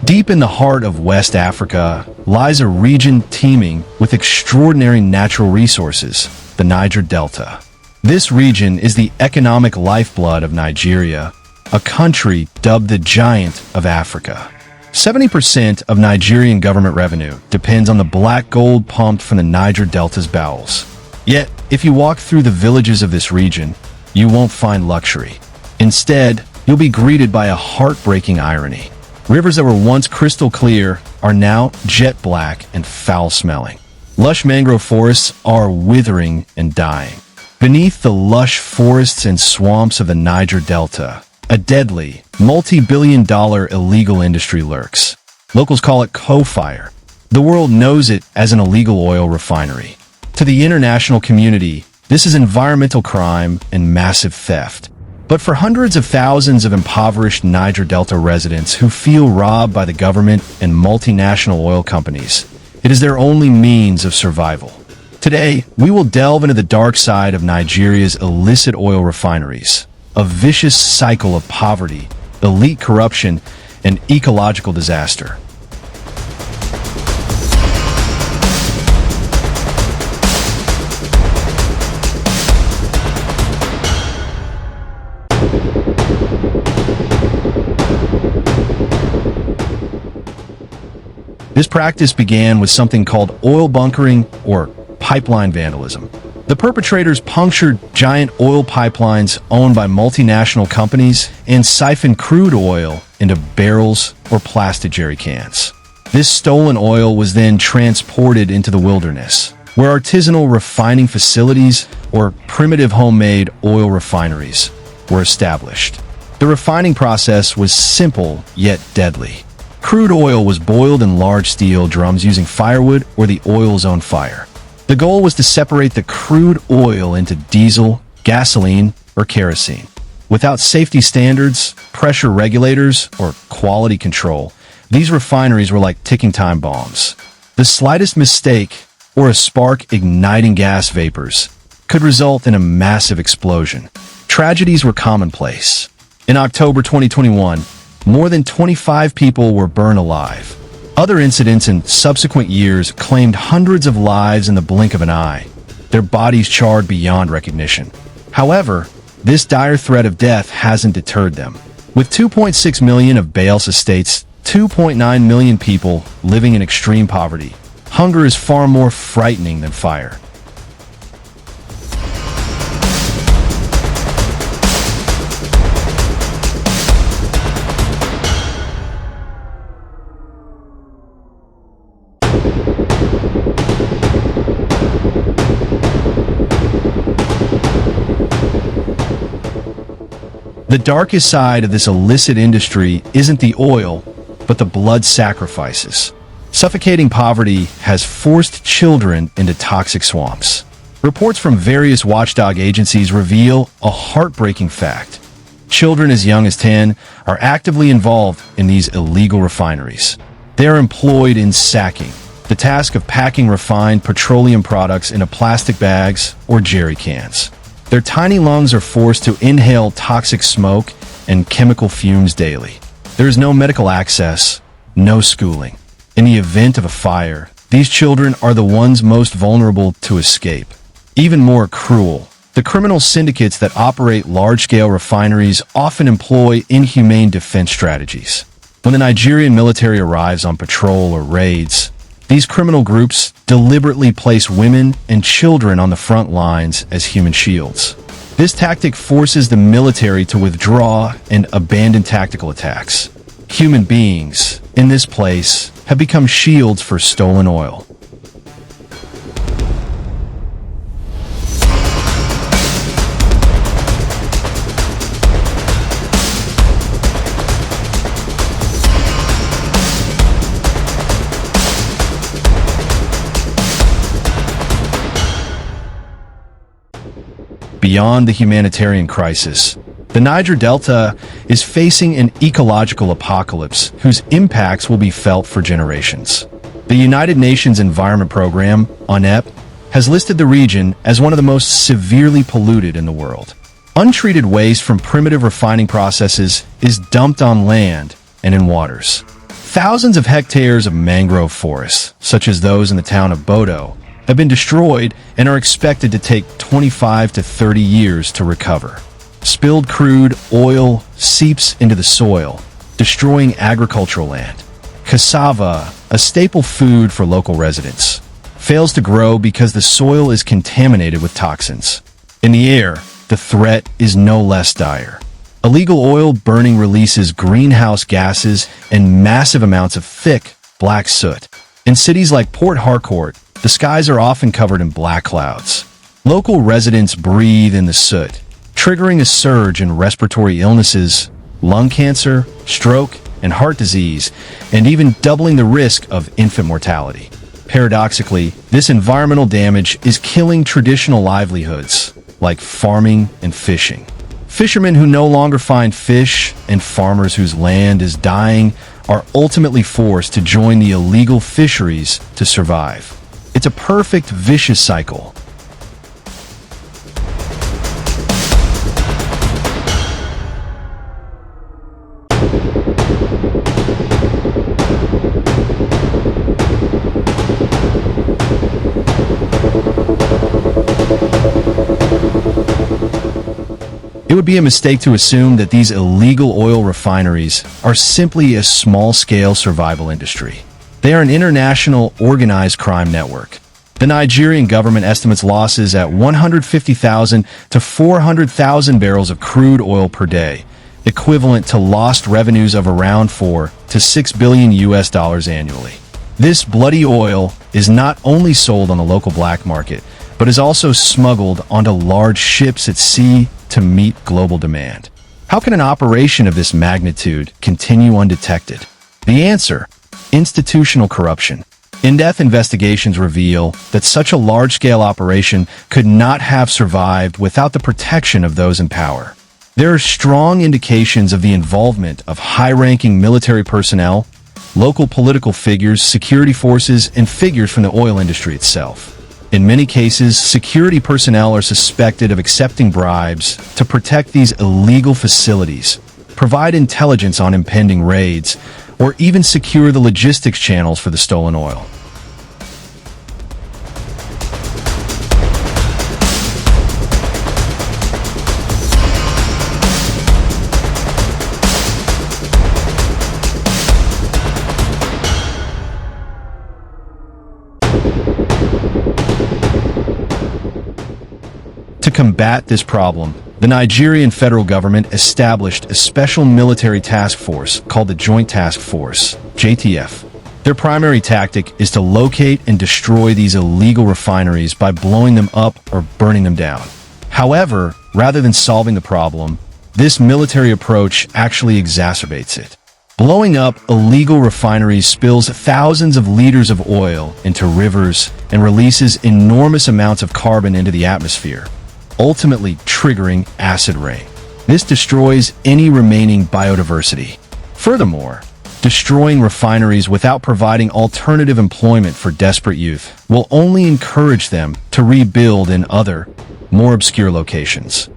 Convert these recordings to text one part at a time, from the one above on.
Deep in the heart of West Africa lies a region teeming with extraordinary natural resources, the Niger Delta. This region is the economic lifeblood of Nigeria, a country dubbed the Giant of Africa. 70% of Nigerian government revenue depends on the black gold pumped from the Niger Delta's bowels. Yet, if you walk through the villages of this region, you won't find luxury. Instead, you'll be greeted by a heartbreaking irony. Rivers that were once crystal clear are now jet black and foul-smelling. Lush mangrove forests are withering and dying. Beneath the lush forests and swamps of the Niger Delta, a deadly, multi-billion-dollar illegal industry lurks. Locals call it Kpo-fire. The world knows it as an illegal oil refinery. To the international community, this is environmental crime and massive theft. But for hundreds of thousands of impoverished Niger Delta residents who feel robbed by the government and multinational oil companies, it is their only means of survival. Today, we will delve into the dark side of Nigeria's illicit oil refineries, a vicious cycle of poverty, elite corruption, and ecological disaster. This practice began with something called oil bunkering or pipeline vandalism. The perpetrators punctured giant oil pipelines owned by multinational companies and siphoned crude oil into barrels or plastic jerry cans. This stolen oil was then transported into the wilderness, where artisanal refining facilities or primitive homemade oil refineries were established. The refining process was simple yet deadly. Crude oil was boiled in large steel drums using firewood or the oil's own fire. The goal was to separate the crude oil into diesel, gasoline, or kerosene. Without safety standards, pressure regulators, or quality control, these refineries were like ticking time bombs. The slightest mistake, or a spark igniting gas vapors, could result in a massive explosion. Tragedies were commonplace. In October 2021, more than 25 people were burned alive. Other incidents in subsequent years claimed hundreds of lives in the blink of an eye, their bodies charred beyond recognition. However, this dire threat of death hasn't deterred them. With 2.6 million of Bielsa state's 2.9 million people living in extreme poverty, hunger is far more frightening than fire. The darkest side of this illicit industry isn't the oil, but the blood sacrifices. Suffocating poverty has forced children into toxic swamps. Reports from various watchdog agencies reveal a heartbreaking fact. Children as young as 10 are actively involved in these illegal refineries. They are employed in sacking, the task of packing refined petroleum products into plastic bags or jerry cans. Their tiny lungs are forced to inhale toxic smoke and chemical fumes daily. There is no medical access, no schooling. In the event of a fire, these children are the ones most vulnerable to escape. Even more cruel, the criminal syndicates that operate large-scale refineries often employ inhumane defense strategies. When the Nigerian military arrives on patrol or raids, these criminal groups deliberately place women and children on the front lines as human shields. This tactic forces the military to withdraw and abandon tactical attacks. Human beings, in this place, have become shields for stolen oil. Beyond the humanitarian crisis, the Niger Delta is facing an ecological apocalypse whose impacts will be felt for generations. The United Nations Environment Program, UNEP, has listed the region as one of the most severely polluted in the world. Untreated waste from primitive refining processes is dumped on land and in waters. Thousands of hectares of mangrove forests, such as those in the town of Bodo, have been destroyed and are expected to take 25 to 30 years to recover. Spilled crude oil seeps into the soil, destroying agricultural land. Cassava, a staple food for local residents, fails to grow because the soil is contaminated with toxins. In the air, the threat is no less dire. Illegal oil burning releases greenhouse gases and massive amounts of thick, black soot. In cities like Port Harcourt, the skies are often covered in black clouds. Local residents breathe in the soot, triggering a surge in respiratory illnesses, lung cancer, stroke, and heart disease, and even doubling the risk of infant mortality. Paradoxically, this environmental damage is killing traditional livelihoods, like farming and fishing. Fishermen who no longer find fish and farmers whose land is dying are ultimately forced to join the illegal fisheries to survive. It's a perfect vicious cycle. It would be a mistake to assume that these illegal oil refineries are simply a small-scale survival industry. They are an international, organized crime network. The Nigerian government estimates losses at 150,000 to 400,000 barrels of crude oil per day, equivalent to lost revenues of around 4 to 6 billion US dollars annually. This bloody oil is not only sold on the local black market, but is also smuggled onto large ships at sea to meet global demand. How can an operation of this magnitude continue undetected? The answer: institutional corruption. In-depth investigations reveal that such a large-scale operation could not have survived without the protection of those in power. There are strong indications of the involvement of high-ranking military personnel, local political figures, security forces, and figures from the oil industry itself. In many cases, security personnel are suspected of accepting bribes to protect these illegal facilities, provide intelligence on impending raids, or even secure the logistics channels for the stolen oil. To combat this problem, the Nigerian federal government established a special military task force called the Joint Task Force, JTF. Their primary tactic is to locate and destroy these illegal refineries by blowing them up or burning them down. However, rather than solving the problem, this military approach actually exacerbates it. Blowing up illegal refineries spills thousands of liters of oil into rivers and releases enormous amounts of carbon into the atmosphere, ultimately triggering acid rain. This destroys any remaining biodiversity. Furthermore, destroying refineries without providing alternative employment for desperate youth will only encourage them to rebuild in other, more obscure locations.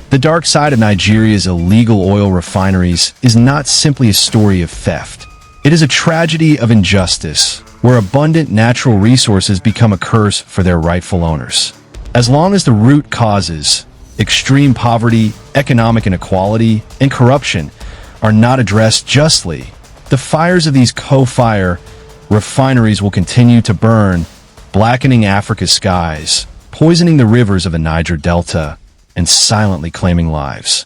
The dark side of Nigeria's illegal oil refineries is not simply a story of theft. It is a tragedy of injustice, where abundant natural resources become a curse for their rightful owners. As long as the root causes, extreme poverty, economic inequality, and corruption, are not addressed justly, the fires of these Kpo-fire refineries will continue to burn, blackening Africa's skies, poisoning the rivers of the Niger Delta, and silently claiming lives.